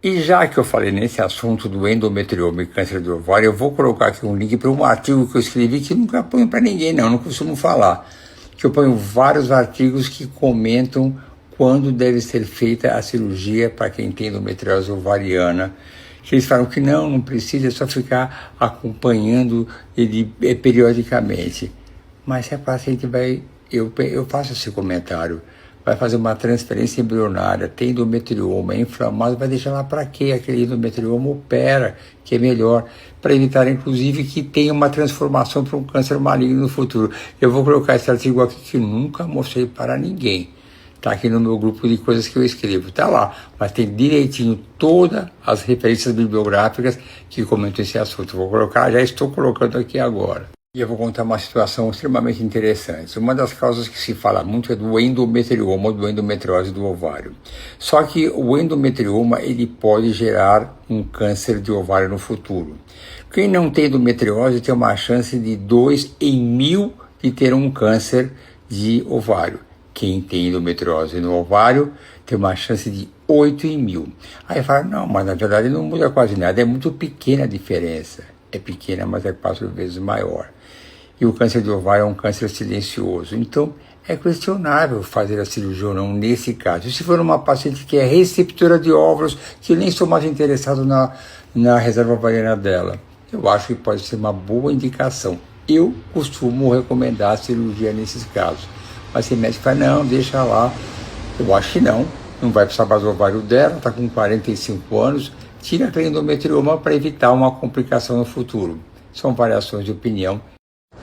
E já que eu falei nesse assunto do endometrioma e câncer do ovário, eu vou colocar aqui um link para um artigo que eu escrevi que nunca ponho para ninguém, não costumo falar. Que eu ponho vários artigos que comentam quando deve ser feita a cirurgia para quem tem endometriose ovariana. Que eles falam que não precisa, é só ficar acompanhando ele periodicamente. Mas se a paciente vai, eu faço esse comentário, vai fazer uma transferência embrionária, tem endometrioma, é inflamado, vai deixar lá para quê? Aquele endometrioma opera, que é melhor, para evitar inclusive que tenha uma transformação para um câncer maligno no futuro. Eu vou colocar esse artigo aqui que nunca mostrei para ninguém. Está aqui no meu grupo de coisas que eu escrevo, está lá, mas tem direitinho todas as referências bibliográficas que comentam esse assunto. Vou colocar, já estou colocando aqui agora. E eu vou contar uma situação extremamente interessante. Uma das causas que se fala muito é do endometrioma, do endometriose do ovário. Só que o endometrioma, ele pode gerar um câncer de ovário no futuro. Quem não tem endometriose tem uma chance de 2 em 1000 de ter um câncer de ovário. Quem tem endometriose no ovário tem uma chance de 8 em 1000. Aí fala, não, mas na verdade não muda quase nada, é muito pequena a diferença. É pequena, mas é 4 vezes maior. E o câncer de ovário é um câncer silencioso. Então, é questionável fazer a cirurgia ou não nesse caso. Se for uma paciente que é receptora de óvulos, que eu nem sou mais interessado na reserva ovariana dela, eu acho que pode ser uma boa indicação. Eu costumo recomendar a cirurgia nesses casos. Mas se médico fala, não, deixa lá. Eu acho que não vai precisar mais o ovário dela, está com 45 anos, tira aquele endometrioma para evitar uma complicação no futuro. São variações de opinião.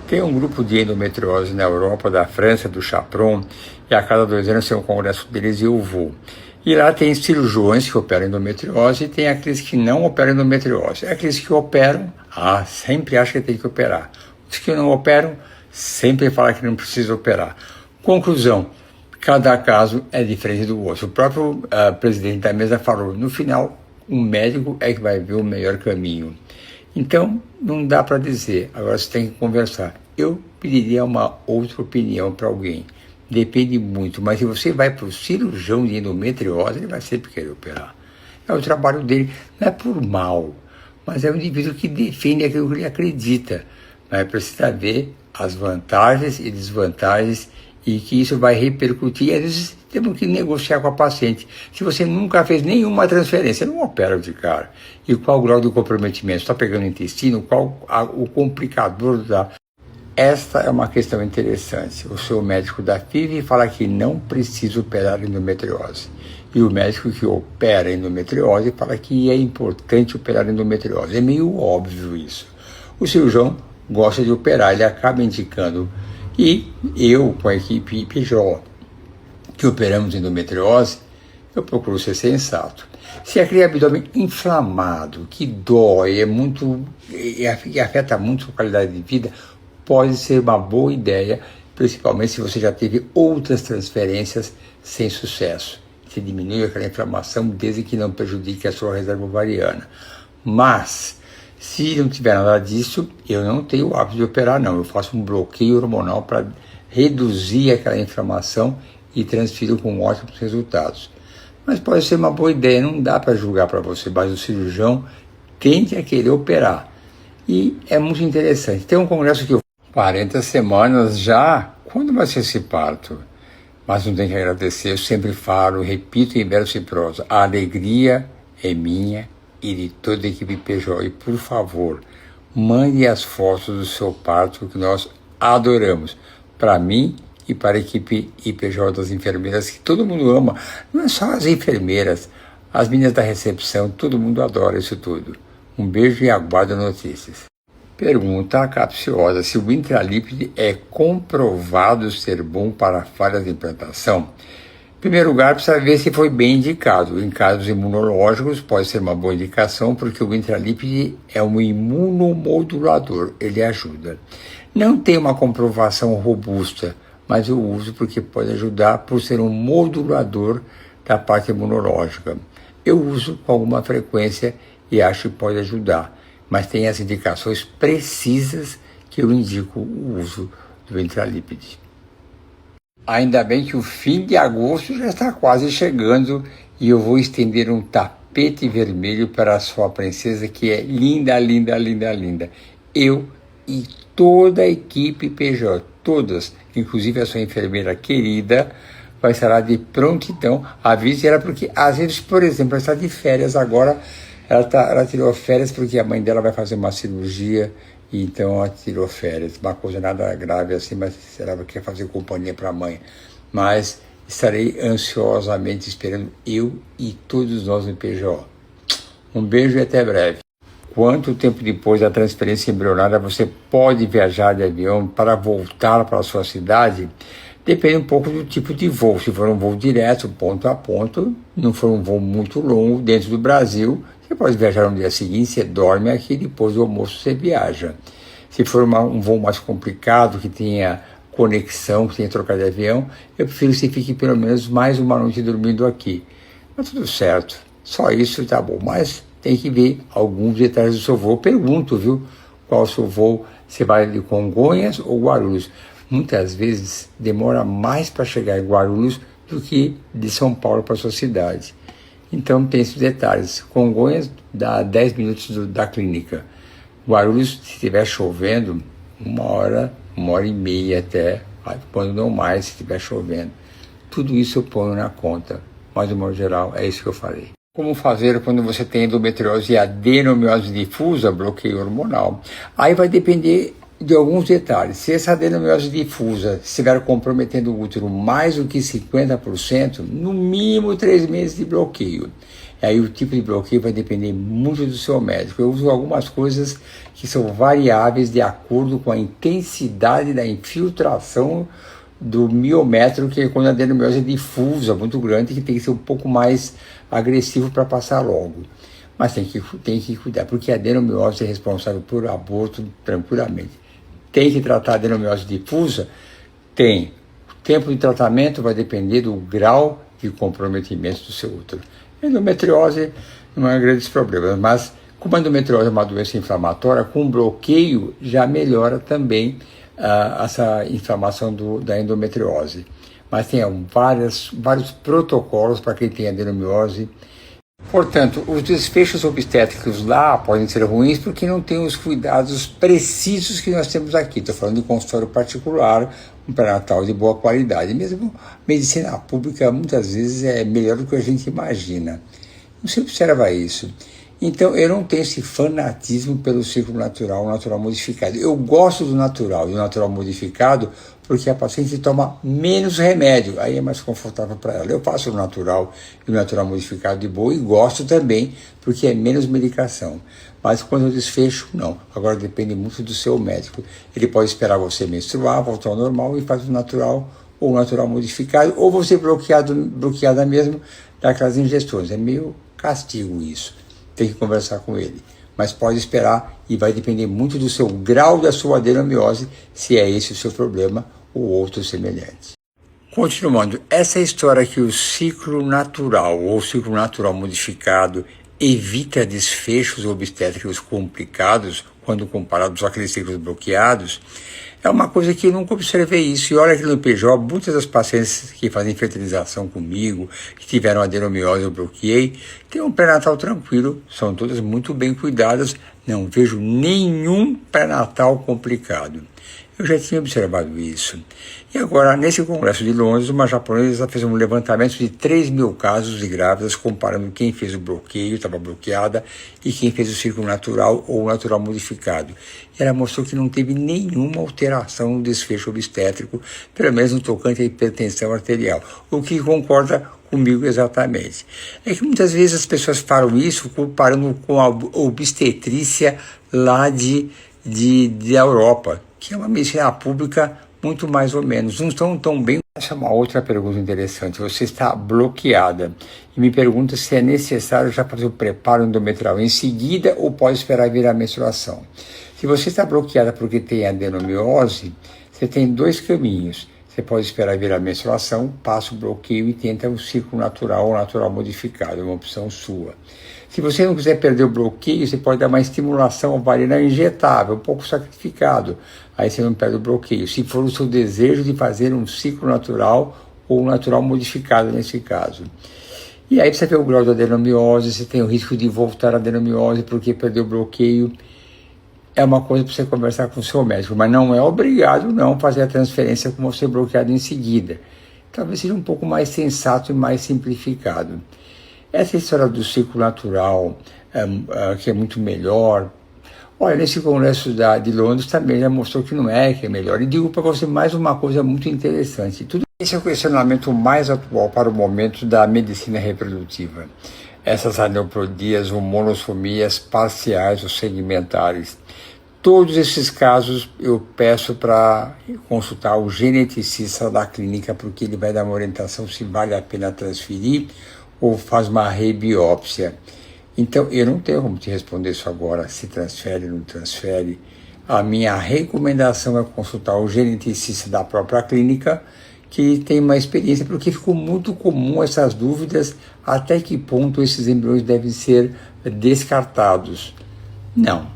Tem um grupo de endometriose na Europa, da França, do Chapron, e a cada 2 anos tem um congresso deles e eu vou. E lá tem cirurgiões que operam endometriose e tem aqueles que não operam endometriose. Aqueles que operam, sempre acham que tem que operar. Os que não operam, sempre falam que não precisa operar. Conclusão, cada caso é diferente do outro. O próprio presidente da mesa falou, no final, um médico é que vai ver o melhor caminho. Então, não dá para dizer, agora você tem que conversar. Eu pediria uma outra opinião para alguém. Depende muito, mas se você vai para o cirurgião de endometriose, ele vai sempre querer operar. É o trabalho dele, não é por mal, mas é um indivíduo que defende aquilo que ele acredita. Mas precisa ver as vantagens e desvantagens e que isso vai repercutir. E às vezes temos que negociar com a paciente. Se você nunca fez nenhuma transferência, não opera de cara. E qual o grau de comprometimento? Está pegando o intestino? Qual o complicador da... Esta é uma questão interessante. O seu médico da FIV fala que não precisa operar endometriose. E o médico que opera endometriose fala que é importante operar endometriose. É meio óbvio isso. O cirurgião gosta de operar, ele acaba indicando. E eu, com a equipe IPJ, que operamos endometriose, eu procuro ser sensato. Se aquele abdômen inflamado, que dói, e afeta muito a qualidade de vida, pode ser uma boa ideia, principalmente se você já teve outras transferências sem sucesso. Você diminui aquela inflamação desde que não prejudique a sua reserva ovariana. Mas, se não tiver nada disso, eu não tenho o hábito de operar, não. Eu faço um bloqueio hormonal para reduzir aquela inflamação e transfiro com ótimos resultados. Mas pode ser uma boa ideia, não dá para julgar para você, mas o cirurgião tende a querer operar. E é muito interessante. Tem um congresso que eu 40 semanas já, quando vai ser esse parto? Mas não tem que agradecer, eu sempre falo, repito em verso e prosa, a alegria é minha e de toda a equipe PJ. E, por favor, mande as fotos do seu parto, que nós adoramos, para mim e para a equipe IPJ das enfermeiras, que todo mundo ama. Não é só as enfermeiras, as meninas da recepção, todo mundo adora isso tudo. Um beijo e aguardo notícias. Pergunta capciosa: se o intralípide é comprovado ser bom para falhas de implantação? Em primeiro lugar, precisa ver se foi bem indicado. Em casos imunológicos, pode ser uma boa indicação, porque o intralípide é um imunomodulador, ele ajuda. Não tem uma comprovação robusta, mas eu uso porque pode ajudar por ser um modulador da parte imunológica. Eu uso com alguma frequência e acho que pode ajudar, mas tem as indicações precisas que eu indico o uso do intralípide. Ainda bem que o fim de agosto já está quase chegando e eu vou estender um tapete tapete vermelho para a sua princesa, que é linda, linda, linda, linda. Eu e toda a equipe PJ, todas, inclusive a sua enfermeira querida, vai estar lá de prontidão. Avise ela, porque às vezes, por exemplo, ela está de férias agora, ela tirou férias porque a mãe dela vai fazer uma cirurgia, e então ela tirou férias. Uma coisa nada grave assim, mas ela quer fazer companhia para a mãe. Mas estarei ansiosamente esperando, eu e todos nós no PJ. Um beijo e até breve. Quanto tempo depois da transferência embrionária você pode viajar de avião para voltar para a sua cidade? Depende um pouco do tipo de voo. Se for um voo direto, ponto a ponto, não for um voo muito longo dentro do Brasil, você pode viajar no dia seguinte, você dorme aqui, depois do almoço você viaja. Se for um voo mais complicado, que tenha conexão, que tenha troca de avião, eu prefiro que você fique pelo menos mais uma noite dormindo aqui. Mas tudo certo, só isso tá bom. Mas tem que ver alguns detalhes do seu voo. Pergunto, viu, qual o seu voo, você vai de Congonhas ou Guarulhos. Muitas vezes demora mais para chegar em Guarulhos do que de São Paulo para a sua cidade. Então tem esses detalhes. Congonhas dá 10 minutos da clínica. Guarulhos, se estiver chovendo, uma hora e meia até, quando não mais, se estiver chovendo. Tudo isso eu ponho na conta. Mas, de modo geral, é isso que eu falei. Como fazer quando você tem endometriose e adenomiose difusa, bloqueio hormonal? Aí vai depender de alguns detalhes. Se essa adenomiose difusa estiver comprometendo o útero mais do que 50%, no mínimo 3 meses de bloqueio. Aí o tipo de bloqueio vai depender muito do seu médico. Eu uso algumas coisas que são variáveis de acordo com a intensidade da infiltração do miométrio, que é quando a adenomiose é difusa, muito grande, que tem que ser um pouco mais agressivo para passar logo. Mas tem que cuidar, porque a adenomiose é responsável por aborto tranquilamente. Tem que tratar a adenomiose difusa? Tem. O tempo de tratamento vai depender do grau de comprometimento do seu útero. Endometriose não é um grande problema, mas como a endometriose é uma doença inflamatória, com bloqueio já melhora também essa inflamação da endometriose. Mas tem vários protocolos para quem tem adenomiose. Portanto, os desfechos obstétricos lá podem ser ruins porque não tem os cuidados precisos que nós temos aqui. Estou falando de consultório particular, um pré-natal de boa qualidade. Mesmo medicina pública muitas vezes é melhor do que a gente imagina. Você observa isso. Então, eu não tenho esse fanatismo pelo ciclo natural, natural modificado. Eu gosto do natural e o natural modificado porque a paciente toma menos remédio, aí é mais confortável para ela. Eu faço o natural e o natural modificado de boa e gosto também porque é menos medicação. Mas quando eu desfecho, não. Agora depende muito do seu médico. Ele pode esperar você menstruar, voltar ao normal e faz o natural ou o natural modificado, ou você bloqueada mesmo daquelas ingestões. É meio castigo isso. Tem que conversar com ele, mas pode esperar e vai depender muito do seu grau da sua adenomiose, se é esse o seu problema ou outros semelhantes. Continuando, essa história que o ciclo natural ou ciclo natural modificado evita desfechos obstétricos complicados quando comparados àqueles ciclos bloqueados, é uma coisa que eu nunca observei isso. E olha que no PJ, muitas das pacientes que fazem fertilização comigo, que tiveram adenomiose, eu bloqueei, têm um pré-natal tranquilo, são todas muito bem cuidadas, não vejo nenhum pré-natal complicado. Eu já tinha observado isso. E agora, nesse congresso de Londres, uma japonesa fez um levantamento de 3.000 casos de grávidas, comparando quem fez o bloqueio, estava bloqueada, e quem fez o ciclo natural ou natural modificado. E ela mostrou que não teve nenhuma alteração no desfecho obstétrico, pelo menos no tocante à hipertensão arterial, o que concorda comigo exatamente. É que muitas vezes as pessoas falam isso comparando com a obstetrícia lá da Europa, que é uma medicina pública muito mais ou menos, não estão tão bem. Essa é uma outra pergunta interessante. Você está bloqueada e me pergunta se é necessário já fazer o preparo endometrial em seguida ou pode esperar vir a menstruação. Se você está bloqueada porque tem adenomiose, você tem 2 caminhos. Você pode esperar vir a menstruação, passa o bloqueio e tenta o ciclo natural ou natural modificado, é uma opção sua. Se você não quiser perder o bloqueio, você pode dar uma estimulação ovariana injetável, um pouco sacrificado, aí você não perde o bloqueio. Se for o seu desejo de fazer um ciclo natural ou natural modificado nesse caso. E aí você vê o grau da adenomiose, você tem o risco de voltar à adenomiose porque perdeu o bloqueio. É uma coisa para você conversar com o seu médico, mas não é obrigado não fazer a transferência com você bloqueado em seguida. Talvez seja um pouco mais sensato e mais simplificado. Essa história do ciclo natural, que é muito melhor, olha, nesse congresso de Londres também já mostrou que não é, que é melhor. E digo para você mais uma coisa muito interessante. Esse é o questionamento mais atual para o momento da medicina reprodutiva. Essas aneuploidias ou monossomias parciais ou segmentares. Todos esses casos eu peço para consultar o geneticista da clínica, porque ele vai dar uma orientação se vale a pena transferir ou faz uma rebiópsia. Então, eu não tenho como te responder isso agora, se transfere ou não transfere. A minha recomendação é consultar o geneticista da própria clínica, que tem uma experiência, porque ficou muito comum essas dúvidas, até que ponto esses embriões devem ser descartados. Não,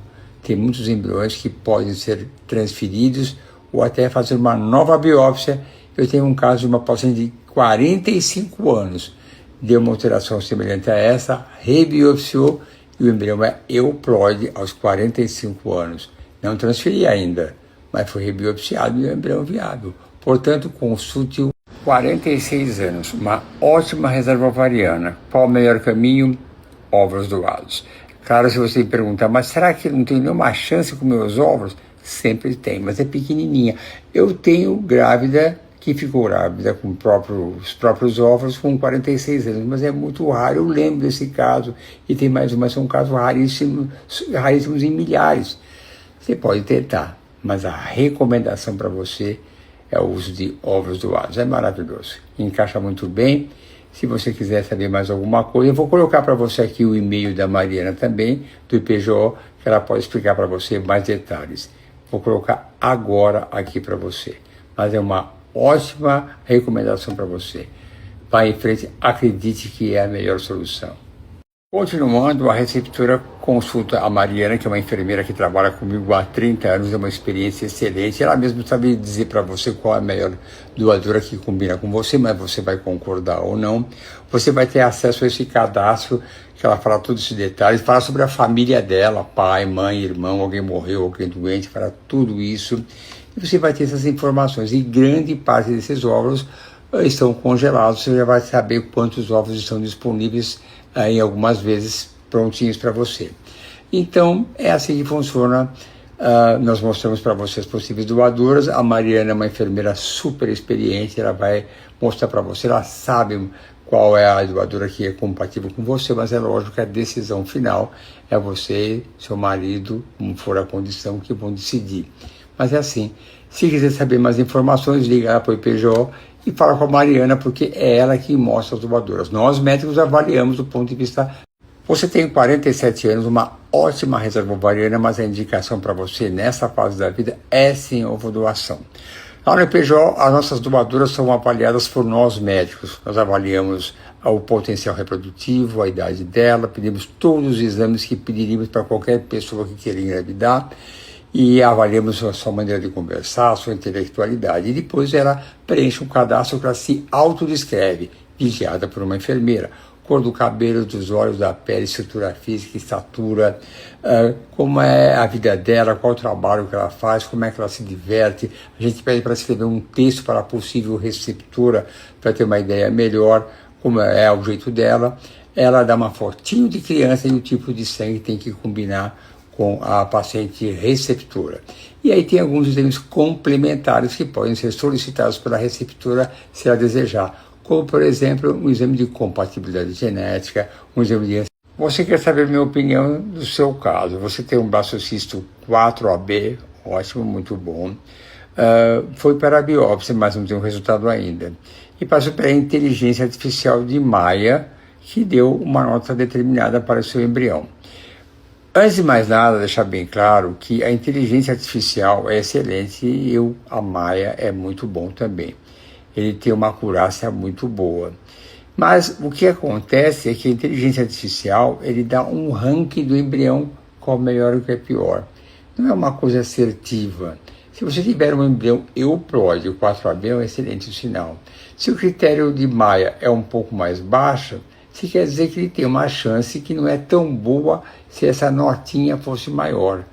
tem muitos embriões que podem ser transferidos ou até fazer uma nova biópsia. Eu tenho um caso de uma paciente de 45 anos, deu uma alteração semelhante a essa, rebiopsiou e o embrião é euploide aos 45 anos. Não transferi ainda, mas foi rebiopsiado e o embrião viável. Portanto, consulte-o. 46 anos, uma ótima reserva ovariana. Qual o melhor caminho? Óvulos doados. Claro, se você me perguntar, mas será que não tem nenhuma chance com meus óvulos? Sempre tem, mas é pequenininha. Eu tenho grávida que ficou grávida com os próprios óvulos com 46 anos, mas é muito raro. Eu lembro desse caso, e tem mais uma, são casos raríssimos em milhares. Você pode tentar, mas a recomendação para você é o uso de óvulos doados. É maravilhoso, encaixa muito bem. Se você quiser saber mais alguma coisa, eu vou colocar para você aqui o e-mail da Mariana também, do IPJO, que ela pode explicar para você mais detalhes. Vou colocar agora aqui para você. Mas é uma ótima recomendação para você. Vá em frente, acredite que é a melhor solução. Continuando, a receptora consulta a Mariana, que é uma enfermeira que trabalha comigo há 30 anos, é uma experiência excelente. Ela mesma sabe dizer para você qual é a melhor doadora que combina com você, mas você vai concordar ou não. Você vai ter acesso a esse cadastro, que ela fala todos esses detalhes, fala sobre a família dela, pai, mãe, irmão, alguém morreu, alguém doente, fala tudo isso. E você vai ter essas informações. E grande parte desses óvulos estão congelados, você já vai saber quantos óvulos estão disponíveis aí algumas vezes prontinhos para você. Então, é assim que funciona. Nós mostramos para você as possíveis doadoras. A Mariana é uma enfermeira super experiente, ela vai mostrar para você, ela sabe qual é a doadora que é compatível com você, mas é lógico que a decisão final é você, seu marido, como for a condição, que vão decidir. Mas é assim, se quiser saber mais informações, liga para o IPJO e fala com a Mariana, porque é ela que mostra as doadoras. Nós, médicos, avaliamos do ponto de vista... Você tem 47 anos, uma ótima reserva ovariana, mas a indicação para você nessa fase da vida é sim ovodoação. Lá no IPJO, as nossas doadoras são avaliadas por nós médicos. Nós avaliamos o potencial reprodutivo, a idade dela, pedimos todos os exames que pediríamos para qualquer pessoa que queira engravidar, e avaliamos a sua maneira de conversar, a sua intelectualidade. E depois ela preenche um cadastro que ela se autodescreve, vigiada por uma enfermeira. Cor do cabelo, dos olhos, da pele, estrutura física, estatura, como é a vida dela, qual o trabalho que ela faz, como é que ela se diverte. A gente pede para escrever um texto para a possível receptora, para ter uma ideia melhor como é o jeito dela. Ela dá uma fotinho de criança e o tipo de sangue tem que combinar com a paciente receptora. E aí tem alguns exames complementares que podem ser solicitados pela receptora se ela desejar, como, por exemplo, um exame de compatibilidade genética, um exame de... Você quer saber a minha opinião do seu caso? Você tem um blastocisto 4AB, ótimo, muito bom. Foi para a biópsia, mas não tem um resultado ainda. E passou para a inteligência artificial de Maia, que deu uma nota determinada para o seu embrião. Antes de mais nada, deixar bem claro que a inteligência artificial é excelente e a Maia é muito bom também. Ele tem uma acurácia muito boa. Mas o que acontece é que a inteligência artificial, ele dá um ranking do embrião, qual é melhor e o que é pior. Não é uma coisa assertiva. Se você tiver um embrião euploide, o 4AB é um excelente sinal. Se o critério de Maia é um pouco mais baixo, isso quer dizer que ele tem uma chance que não é tão boa se essa notinha fosse maior.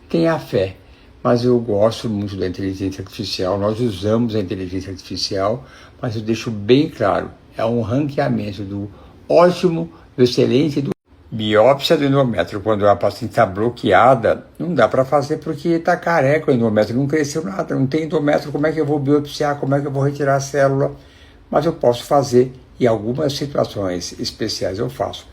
Tenha fé. Mas eu gosto muito da inteligência artificial, nós usamos a inteligência artificial, mas eu deixo bem claro, é um ranqueamento do ótimo, do excelente, do biópsia do endométrio. Quando a paciente está bloqueada, não dá para fazer porque está careca o endométrio, não cresceu nada, não tem endométrio, como é que eu vou biopsiar, como é que eu vou retirar a célula? Mas eu posso fazer, em algumas situações especiais eu faço.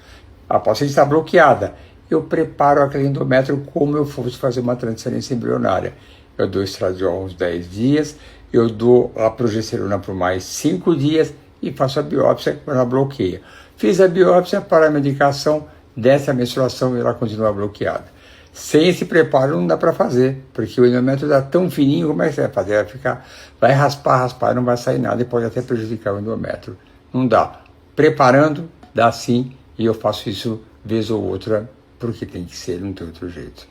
A paciente está bloqueada, eu preparo aquele endométrio como eu fosse fazer uma transferência embrionária. Eu dou estradiol uns 10 dias, eu dou a progesterona por mais 5 dias e faço a biópsia quando ela bloqueia. Fiz a biópsia, para a medicação, desce a menstruação e ela continua bloqueada. Sem esse preparo não dá para fazer, porque o endométrio está tão fininho, como é que você vai fazer? Vai raspar, não vai sair nada e pode até prejudicar o endométrio. Não dá. Preparando, dá sim, e eu faço isso vez ou outra, porque tem que ser, não tem outro jeito.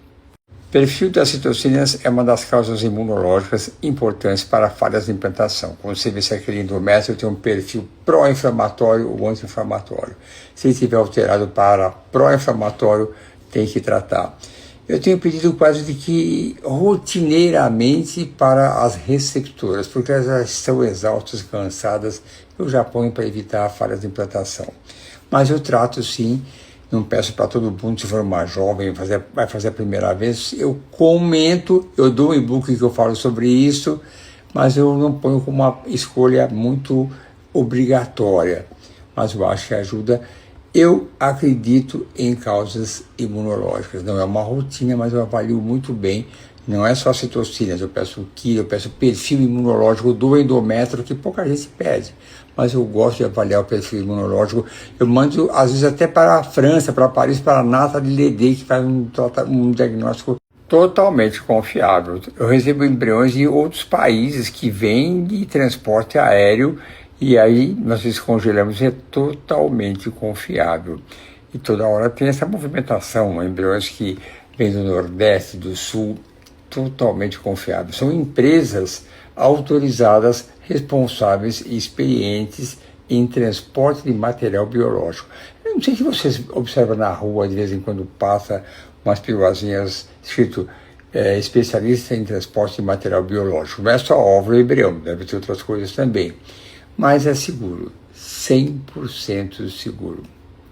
Perfil das citocinas é uma das causas imunológicas importantes para falhas de implantação. Quando você vê se aquele endométrio tem um perfil pró-inflamatório ou anti-inflamatório. Se ele estiver alterado para pró-inflamatório, tem que tratar. Eu tenho pedido quase de que rotineiramente para as receptoras, porque elas já estão exaustas, cansadas, eu já ponho para evitar falhas de implantação. Mas eu trato sim. Não peço para todo mundo, se for uma jovem, vai fazer a primeira vez, eu comento, eu dou um e-book que eu falo sobre isso, mas eu não ponho como uma escolha muito obrigatória, mas eu acho que ajuda. Eu acredito em causas imunológicas, não é uma rotina, mas eu avalio muito bem. Não é só citocinas, eu peço o quilo, eu peço o perfil imunológico do endométrio, que pouca gente pede. Mas eu gosto de avaliar o perfil imunológico. Eu mando, às vezes, até para a França, para Paris, para a Nathalie Lédé, que faz um diagnóstico totalmente confiável. Eu recebo embriões de outros países que vêm de transporte aéreo e aí nós descongelamos, é totalmente confiável. E toda hora tem essa movimentação, embriões que vêm do Nordeste, do Sul, totalmente confiável. São empresas autorizadas, responsáveis e experientes em transporte de material biológico. Eu não sei se vocês observam na rua, de vez em quando passa umas piruazinhas escrito especialista em transporte de material biológico. Não é só óvulo e embrião, deve ter outras coisas também. Mas é seguro, 100% seguro,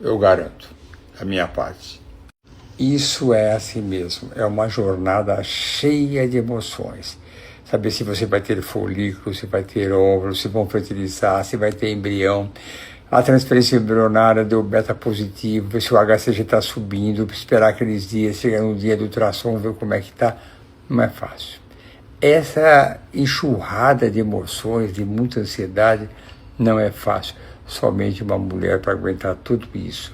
eu garanto, da minha parte. Isso é assim mesmo, é uma jornada cheia de emoções. Saber se você vai ter folículo, se vai ter óvulo, se vão fertilizar, se vai ter embrião. A transferência embrionária deu beta positivo, ver se o HCG está subindo, esperar aqueles dias, chegar no dia do ultrassom, ver como é que está. Não é fácil. Essa enxurrada de emoções, de muita ansiedade, não é fácil. Somente uma mulher para aguentar tudo isso.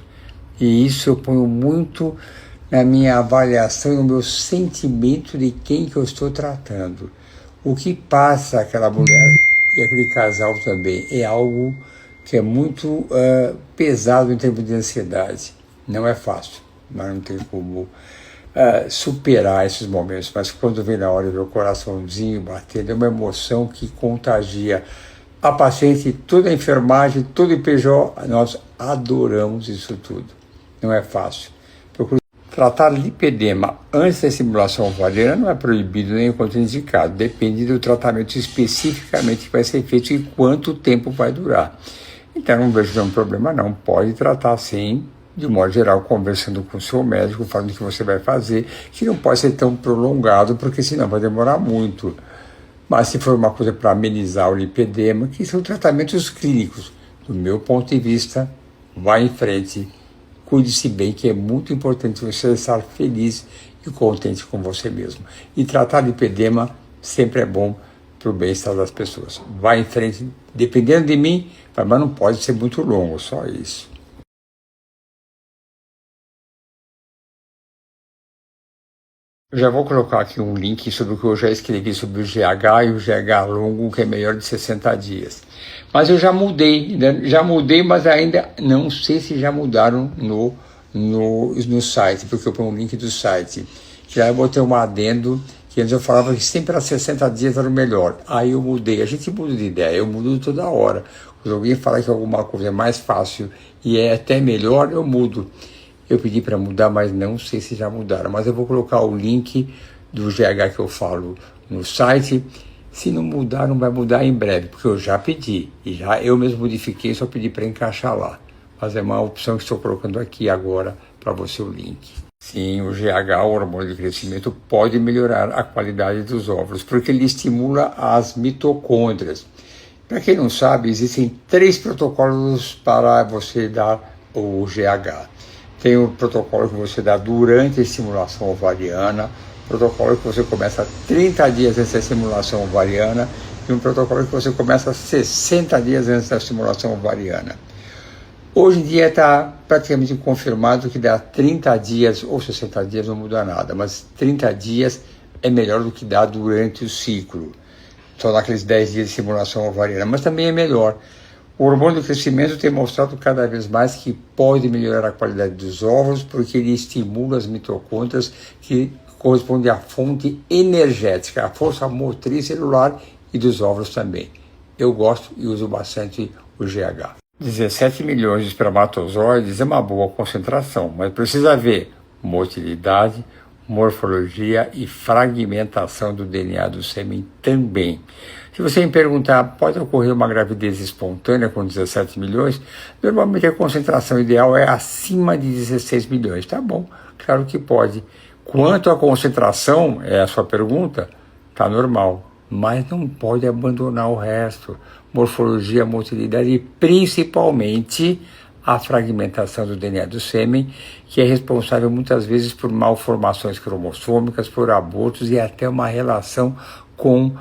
E isso eu ponho muito na minha avaliação e no meu sentimento de quem que eu estou tratando. O que passa aquela mulher e aquele casal também é algo que é muito pesado em termos de ansiedade. Não é fácil, mas não tem como superar esses momentos. Mas quando vem na hora do meu coraçãozinho batendo, é uma emoção que contagia a paciente, toda a enfermagem, todo o IPJ. Nós adoramos isso tudo. Não é fácil. Tratar lipedema antes da estimulação ovariana não é proibido nem contraindicado, depende do tratamento especificamente que vai ser feito e quanto tempo vai durar. Então não vejo nenhum problema não, pode tratar sim, de modo geral, conversando com o seu médico, falando o que você vai fazer, que não pode ser tão prolongado, porque senão vai demorar muito. Mas se for uma coisa para amenizar o lipedema, que são tratamentos clínicos, do meu ponto de vista, vá em frente. Cuide-se bem, que é muito importante você estar feliz e contente com você mesmo. E tratar lipedema sempre é bom para o bem-estar das pessoas. Vai em frente, dependendo de mim, mas não pode ser muito longo, só isso. Eu já vou colocar aqui um link sobre o que eu já escrevi sobre o GH e o GH longo, que é melhor de 60 dias. Mas eu já mudei, mas ainda não sei se já mudaram no site, porque eu ponho um link do site. Que lá eu botei um adendo, que antes eu falava que sempre era 60 dias era o melhor. Aí eu mudei, a gente muda de ideia, eu mudo toda hora. Quando alguém fala que alguma coisa é mais fácil e é até melhor, eu mudo. Eu pedi para mudar, mas não sei se já mudaram. Mas eu vou colocar o link do GH que eu falo no site. Se não mudar, não vai mudar em breve, porque eu já pedi. E já eu mesmo modifiquei, só pedi para encaixar lá. Mas é uma opção que estou colocando aqui agora para você o link. Sim, o GH, o hormônio de crescimento, pode melhorar a qualidade dos óvulos, porque ele estimula as mitocôndrias. Para quem não sabe, existem 3 protocolos para você dar o GH. Tem o protocolo que você dá durante a estimulação ovariana, protocolo que você começa 30 dias antes da estimulação ovariana e um protocolo que você começa 60 dias antes da estimulação ovariana. Hoje em dia está praticamente confirmado que dá 30 dias ou 60 dias não muda nada, mas 30 dias é melhor do que dar durante o ciclo, só naqueles 10 dias de estimulação ovariana, mas também é melhor. O hormônio do crescimento tem mostrado cada vez mais que pode melhorar a qualidade dos óvulos, porque ele estimula as mitocôndrias, que corresponde à fonte energética, à força motriz celular e dos óvulos também. Eu gosto e uso bastante o GH. 17 milhões de espermatozoides é uma boa concentração, mas precisa ver motilidade, morfologia e fragmentação do DNA do sêmen também. Se você me perguntar, pode ocorrer uma gravidez espontânea com 17 milhões? Normalmente a concentração ideal é acima de 16 milhões. Tá bom, claro que pode. Quanto à concentração, é a sua pergunta, tá normal. Mas não pode abandonar o resto. Morfologia, motilidade e principalmente a fragmentação do DNA do sêmen, que é responsável muitas vezes por malformações cromossômicas, por abortos e até uma relação com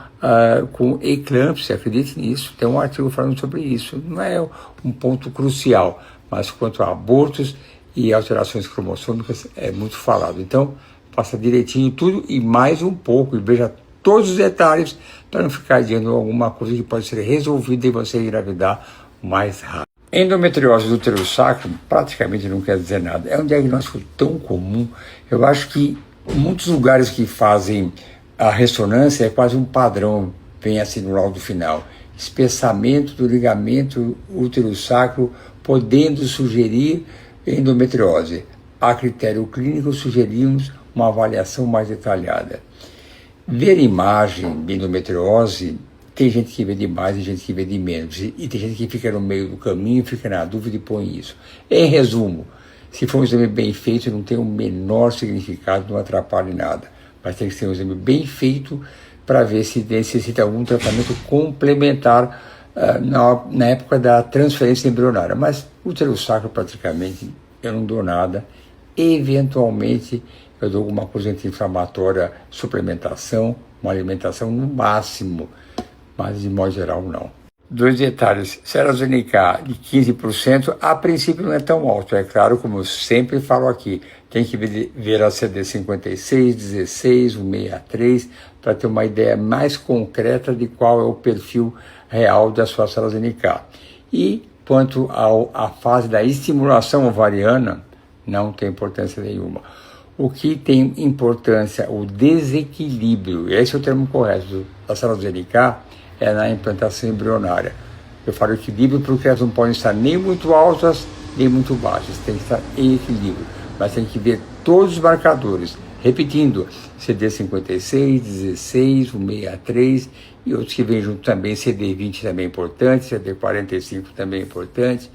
eclâmpsia. Acredite nisso, tem um artigo falando sobre isso. Não é um ponto crucial, mas quanto a abortos e alterações cromossômicas é muito falado. Então, faça direitinho tudo e mais um pouco, e veja todos os detalhes para não ficar adiando alguma coisa que pode ser resolvida e você engravidar mais rápido. Endometriose do útero sacro praticamente não quer dizer nada. É um diagnóstico tão comum. Eu acho que muitos lugares que fazem a ressonância é quase um padrão, vem assim no laudo final. Espessamento do ligamento útero sacro, podendo sugerir endometriose. A critério clínico sugerimos uma avaliação mais detalhada. Ver imagem de endometriose, tem gente que vê de mais e gente que vê de menos. E tem gente que fica no meio do caminho, fica na dúvida e põe isso. Em resumo, se for um exame bem feito, não tem o menor significado, não atrapalha em nada. Mas tem que ser um exame bem feito para ver se necessita algum tratamento complementar na época da transferência embrionária. Mas útero sacro, praticamente, eu não dou nada. Eventualmente, eu dou alguma coisa anti-inflamatória, suplementação, uma alimentação no máximo, mas de modo geral não. 2 detalhes, se a AstraZeneca de 15%, a princípio não é tão alto, é claro, como eu sempre falo aqui, tem que ver a CD56, 16, 163, para ter uma ideia mais concreta de qual é o perfil real da sua AstraZeneca. E quanto à fase da estimulação ovariana, não tem importância nenhuma. O que tem importância, o desequilíbrio, esse é o termo correto da AstraZeneca, é na implantação embrionária. Eu falo equilíbrio porque elas não podem estar nem muito altas, nem muito baixas, tem que estar em equilíbrio, mas tem que ver todos os marcadores, repetindo, CD56, 16, 163 e outros que vêm junto também, CD20 também é importante, CD45 também é importante,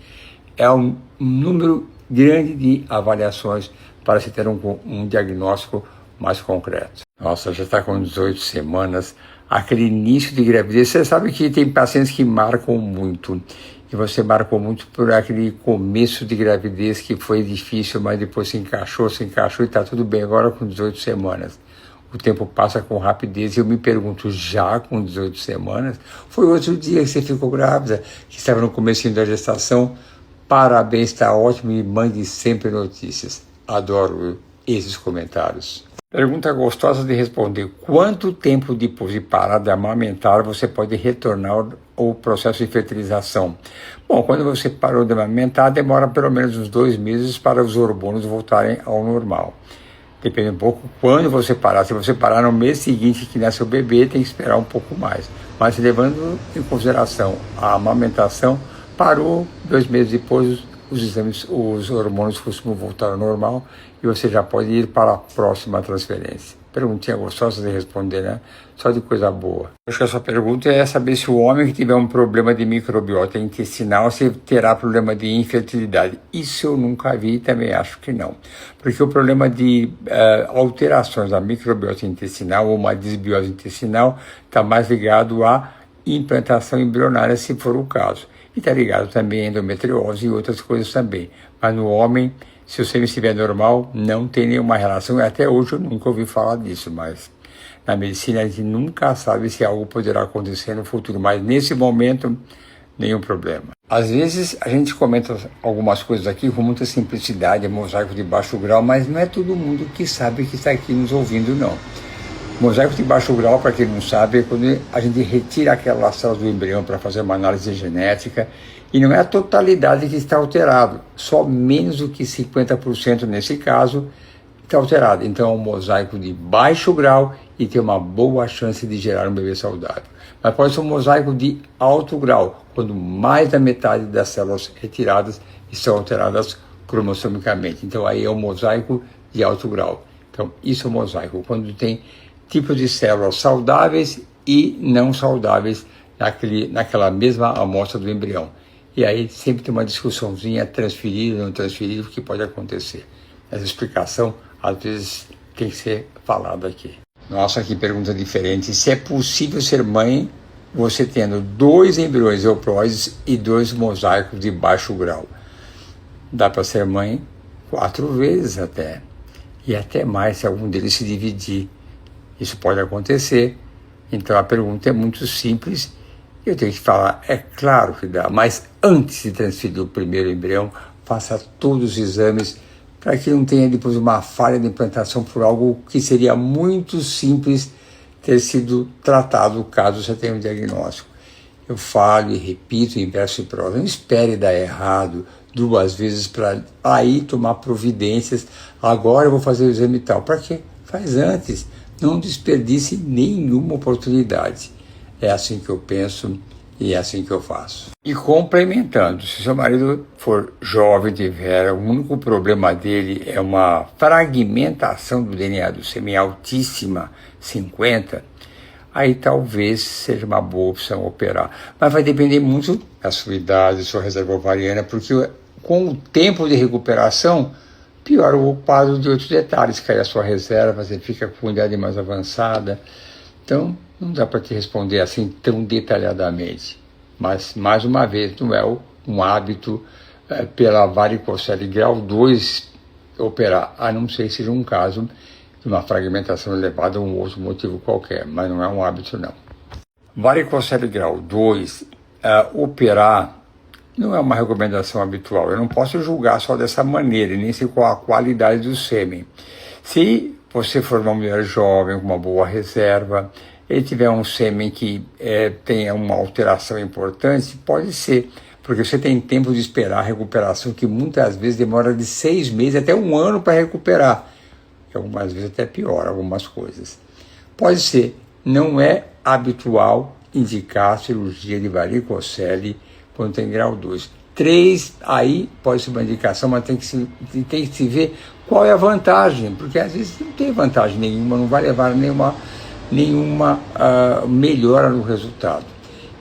é um número grande de avaliações para se ter um diagnóstico mais concreto. Nossa, já está com 18 semanas, aquele início de gravidez, você sabe que tem pacientes que marcam muito, e você marcou muito por aquele começo de gravidez que foi difícil, mas depois se encaixou e está tudo bem agora com 18 semanas. O tempo passa com rapidez e eu me pergunto, já com 18 semanas? Foi outro dia que você ficou grávida, que estava no comecinho da gestação? Parabéns, está ótimo e mande sempre notícias. Adoro esses comentários. Pergunta gostosa de responder. Quanto tempo depois de parar de amamentar você pode retornar ao processo de fertilização? Bom, quando você parou de amamentar, demora pelo menos uns 2 meses para os hormônios voltarem ao normal. Depende um pouco quando você parar. Se você parar no mês seguinte que nasce o bebê, tem que esperar um pouco mais. Mas levando em consideração a amamentação, parou, 2 meses depois, os exames, os hormônios costumam voltar ao normal e você já pode ir para a próxima transferência. Perguntinha gostosa de responder, né? Só de coisa boa. Acho que a sua pergunta é saber se o homem que tiver um problema de microbiota intestinal, se terá problema de infertilidade. Isso eu nunca vi e também acho que não. Porque o problema de alterações da microbiota intestinal ou uma desbiose intestinal está mais ligado à implantação embrionária, se for o caso. E está ligado também à endometriose e outras coisas também. Mas no homem, se o sêmen estiver normal, não tem nenhuma relação. Até hoje eu nunca ouvi falar disso, mas na medicina a gente nunca sabe se algo poderá acontecer no futuro. Mas nesse momento, nenhum problema. Às vezes a gente comenta algumas coisas aqui com muita simplicidade, mosaico de baixo grau, mas não é todo mundo que sabe que está aqui nos ouvindo, não. Mosaico de baixo grau, para quem não sabe, é quando a gente retira aquelas células do embrião para fazer uma análise genética e não é a totalidade que está alterado, só menos do que 50% nesse caso está alterado. Então é um mosaico de baixo grau e tem uma boa chance de gerar um bebê saudável. Mas pode ser um mosaico de alto grau, quando mais da metade das células retiradas estão alteradas cromossomicamente. Então aí é um mosaico de alto grau. Então isso é um mosaico, quando tem tipos de células saudáveis e não saudáveis naquela mesma amostra do embrião. E aí sempre tem uma discussãozinha, transferido ou não transferido, que pode acontecer. Essa explicação, às vezes, tem que ser falada aqui. Nossa, que pergunta diferente. Se é possível ser mãe, você tendo 2 embriões euploides e 2 mosaicos de baixo grau? Dá para ser mãe 4 vezes até. E até mais se algum deles se dividir. Isso pode acontecer. Então a pergunta é muito simples. Eu tenho que falar, é claro que dá, mas antes de transferir o primeiro embrião, faça todos os exames para que não tenha depois uma falha de implantação por algo que seria muito simples ter sido tratado caso você tenha um diagnóstico. Eu falo e repito em verso e prosa, não espere dar errado 2 vezes para aí tomar providências, agora eu vou fazer o exame e tal. Para quê? Faz antes, não desperdice nenhuma oportunidade. É assim que eu penso e é assim que eu faço. E complementando, se seu marido for jovem, tiver, o único problema dele é uma fragmentação do DNA do sêmen altíssima, 50, aí talvez seja uma boa opção operar. Mas vai depender muito da sua idade, da sua reserva ovariana, porque com o tempo de recuperação, piora o quadro de outros detalhes, cai a sua reserva, você fica com idade mais avançada. Então, não dá para te responder assim tão detalhadamente. Mas, mais uma vez, não é um hábito pela varicocele grau 2 operar, a não ser que seja um caso de uma fragmentação elevada ou um outro motivo qualquer, mas não é um hábito, não. Varicocele grau 2, operar não é uma recomendação habitual. Eu não posso julgar só dessa maneira, nem sei qual a qualidade do sêmen. Se você for uma mulher jovem, com uma boa reserva, ele tiver um sêmen que tenha uma alteração importante, pode ser, porque você tem tempo de esperar a recuperação, que muitas vezes demora de 6 meses até 1 ano para recuperar. E algumas vezes até piora algumas coisas. Pode ser, não é habitual indicar cirurgia de varicocele quando tem grau 2. 3, aí pode ser uma indicação, mas tem que se ver qual é a vantagem, porque às vezes não tem vantagem nenhuma, não vai levar nenhuma melhora no resultado.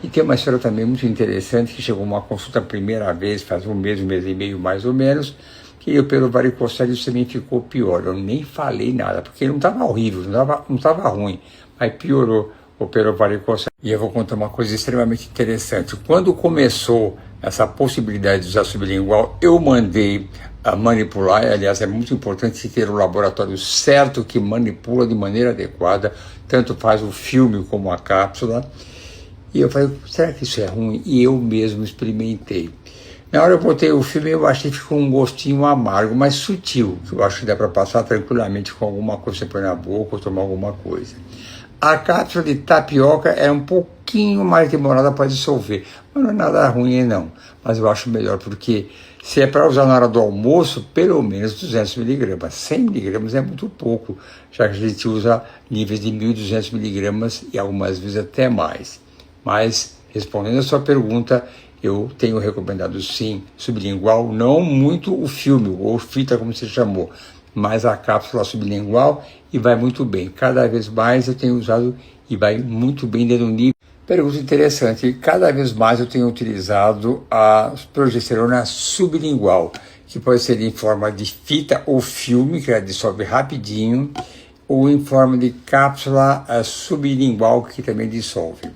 E tem uma história também muito interessante, que chegou uma consulta a primeira vez, faz um mês e meio mais ou menos, que eu pelo varicocele também ficou pior. Eu nem falei nada, porque não estava horrível, não estava ruim, mas piorou o pelo varicocele. E eu vou contar uma coisa extremamente interessante. Quando começou essa possibilidade de usar sublingual, eu mandei manipular, aliás é muito importante ter o laboratório certo que manipula de maneira adequada, tanto faz o filme como a cápsula. E eu falei, será que isso é ruim? E eu mesmo experimentei. Na hora eu botei o filme, eu achei que ficou um gostinho amargo, mas sutil, que eu acho que dá para passar tranquilamente com alguma coisa, você põe na boca ou tomar alguma coisa. A cápsula de tapioca é um pouquinho mais demorada para dissolver, mas não é nada ruim não, mas eu acho melhor, porque se é para usar na hora do almoço, pelo menos 200 miligramas, 100 miligramas é muito pouco, já que a gente usa níveis de 1.200 miligramas e algumas vezes até mais. Mas, respondendo a sua pergunta, eu tenho recomendado sim sublingual, não muito o filme, ou fita como se chamou, mas a cápsula sublingual, e vai muito bem. Cada vez mais eu tenho usado e vai muito bem dentro do nível. Pergunta interessante, cada vez mais eu tenho utilizado a progesterona sublingual, que pode ser em forma de fita ou filme, que ela dissolve rapidinho, ou em forma de cápsula sublingual, que também dissolve.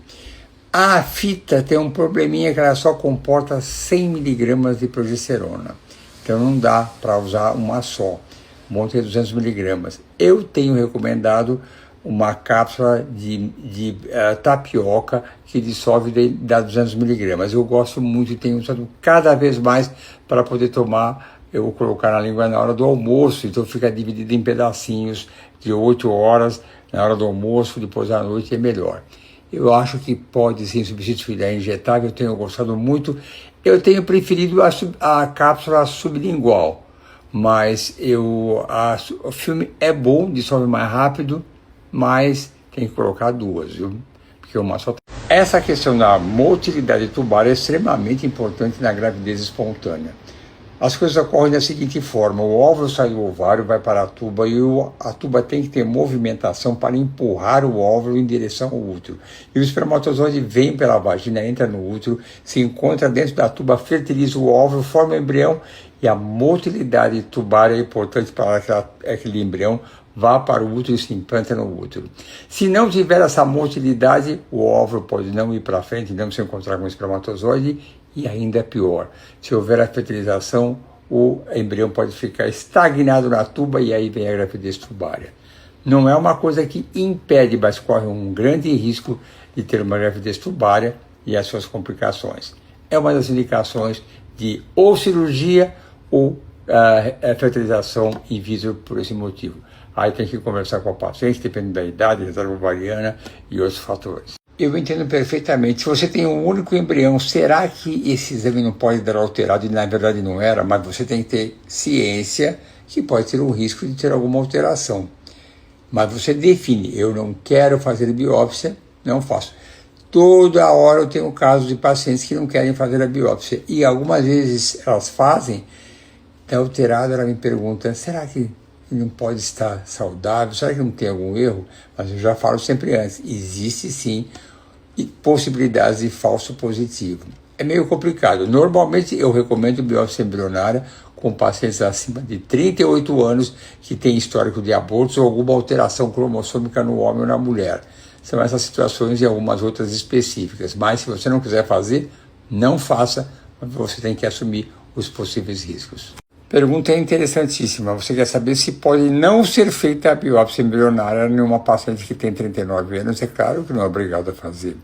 A fita tem um probleminha que ela só comporta 100 miligramas de progesterona, então não dá para usar uma só, bom ter 200 miligramas. Eu tenho recomendado uma cápsula de tapioca que dissolve dá 200 miligramas. Eu gosto muito e tenho usado cada vez mais para poder tomar. Eu vou colocar na língua na hora do almoço, então fica dividido em pedacinhos de 8 horas na hora do almoço, depois à noite é melhor. Eu acho que pode sim substituir a injetável, eu tenho gostado muito. Eu tenho preferido a cápsula sublingual, mas o filme é bom, dissolve mais rápido, mas tem que colocar duas, viu? Porque uma só. Essa questão da motilidade tubar é extremamente importante na gravidez espontânea. As coisas ocorrem da seguinte forma: o óvulo sai do ovário, vai para a tuba, e a tuba tem que ter movimentação para empurrar o óvulo em direção ao útero. E o espermatozoide vem pela vagina, entra no útero, se encontra dentro da tuba, fertiliza o óvulo, forma o embrião, e a motilidade tubar é importante para que aquele embrião vá para o útero e se implanta no útero. Se não tiver essa motilidade, o óvulo pode não ir para frente, não se encontrar com o espermatozoide, e ainda é pior. Se houver a fertilização, o embrião pode ficar estagnado na tuba e aí vem a gravidez tubária. Não é uma coisa que impede, mas corre um grande risco de ter uma gravidez tubária e as suas complicações. É uma das indicações de ou cirurgia ou fertilização in vitro por esse motivo. Aí tem que conversar com o paciente, dependendo da idade, reserva ovariana e outros fatores. Eu entendo perfeitamente. Se você tem um único embrião, será que esse exame não pode dar alterado? E na verdade não era, mas você tem que ter ciência que pode ter um risco de ter alguma alteração. Mas você define, eu não quero fazer biópsia, não faço. Toda hora eu tenho casos de pacientes que não querem fazer a biópsia. E algumas vezes elas fazem, está alterado, ela me pergunta, será que não pode estar saudável? Será que não tem algum erro? Mas eu já falo sempre antes, existe sim possibilidades de falso positivo. É meio complicado. Normalmente eu recomendo biópsia embrionária com pacientes acima de 38 anos que têm histórico de abortos ou alguma alteração cromossômica no homem ou na mulher. São essas situações e algumas outras específicas. Mas se você não quiser fazer, não faça, você tem que assumir os possíveis riscos. Pergunta interessantíssima. Você quer saber se pode não ser feita a biópsia embrionária em uma paciente que tem 39 anos? É claro que não é obrigado a fazer.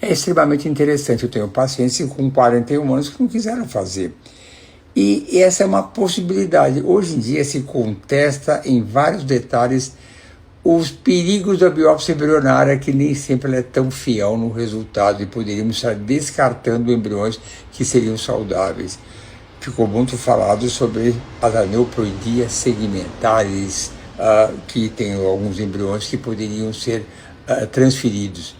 É extremamente interessante. Eu tenho pacientes com 41 anos que não quiseram fazer. E essa é uma possibilidade. Hoje em dia se contesta em vários detalhes os perigos da biópsia embrionária, que nem sempre ela é tão fiel no resultado e poderíamos estar descartando embriões que seriam saudáveis. Ficou muito falado sobre as aneuploidias segmentares, que tem alguns embriões que poderiam ser transferidos.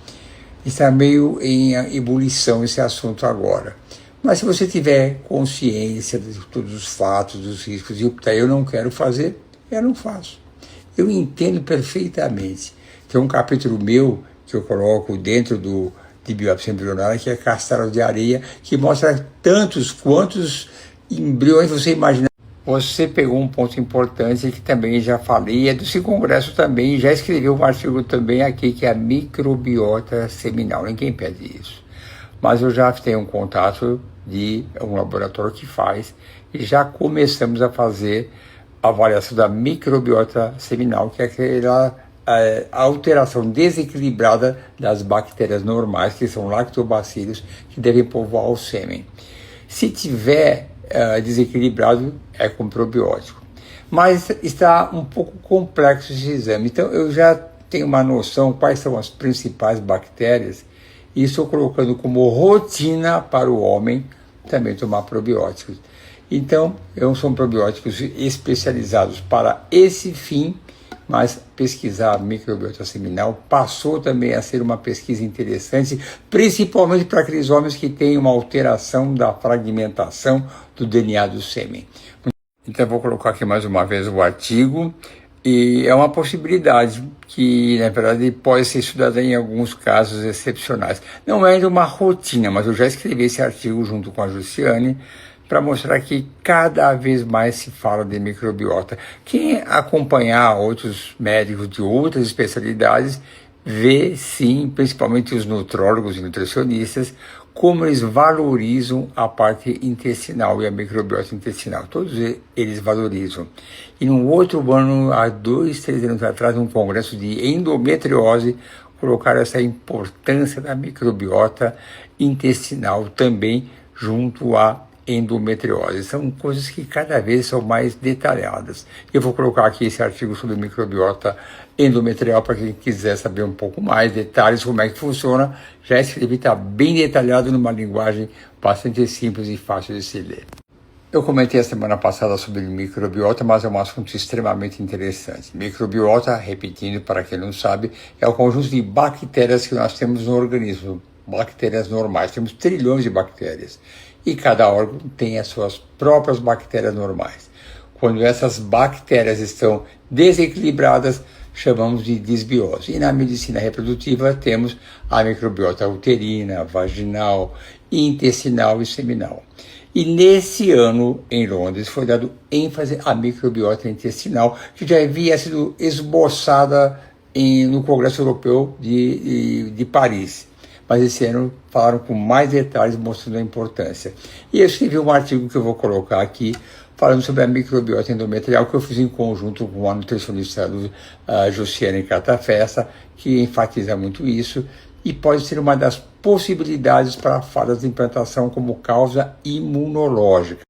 Está meio em ebulição esse assunto agora. Mas se você tiver consciência de todos os fatos, dos riscos, e eu não quero fazer, eu não faço. Eu entendo perfeitamente. Tem um capítulo meu que eu coloco dentro de biópsia embrionária, que é Castelo de Areia, que mostra tantos quantos embriões você imagina. Você pegou um ponto importante que também já falei, é desse congresso também, já escreveu um artigo também aqui, que é a microbiota seminal. Ninguém pede isso. Mas eu já tenho um contato de um laboratório que faz, e já começamos a fazer a avaliação da microbiota seminal, que é aquela alteração desequilibrada das bactérias normais, que são lactobacilos, que devem povoar o sêmen. Se tiver desequilibrado, é com probiótico. Mas está um pouco complexo esse exame, então eu já tenho uma noção quais são as principais bactérias, e estou colocando como rotina para o homem também tomar probióticos. Então, são probióticos especializados para esse fim, mas pesquisar a microbiota seminal passou também a ser uma pesquisa interessante, principalmente para aqueles homens que têm uma alteração da fragmentação do DNA do sêmen. Então vou colocar aqui mais uma vez o artigo, e é uma possibilidade que, na verdade, pode ser estudada em alguns casos excepcionais. Não é ainda uma rotina, mas eu já escrevi esse artigo junto com a Jussiane para mostrar que cada vez mais se fala de microbiota. Quem acompanhar outros médicos de outras especialidades vê, sim, principalmente os nutrólogos e nutricionistas, como eles valorizam a parte intestinal e a microbiota intestinal. Todos eles valorizam. E num outro ano, há 2, 3 anos atrás, num congresso de endometriose, colocaram essa importância da microbiota intestinal também junto à endometriose. São coisas que cada vez são mais detalhadas. Eu vou colocar aqui esse artigo sobre microbiota endometrial para quem quiser saber um pouco mais detalhes, como é que funciona. Já escrevi, está bem detalhado numa linguagem bastante simples e fácil de se ler. Eu comentei a semana passada sobre microbiota, mas é um assunto extremamente interessante. Microbiota, repetindo para quem não sabe, é o conjunto de bactérias que nós temos no organismo, bactérias normais. Temos trilhões de bactérias e cada órgão tem as suas próprias bactérias normais. Quando essas bactérias estão desequilibradas, chamamos de disbiose. E na medicina reprodutiva temos a microbiota uterina, vaginal, intestinal e seminal. E nesse ano, em Londres, foi dado ênfase à microbiota intestinal, que já havia sido esboçada no Congresso Europeu de Paris. Mas esse ano falaram com mais detalhes, mostrando a importância. E eu escrevi um artigo que eu vou colocar aqui, falando sobre a microbiota endometrial, que eu fiz em conjunto com a nutricionista Jussiane Catafesta, que enfatiza muito isso, e pode ser uma das possibilidades para falhas de implantação como causa imunológica.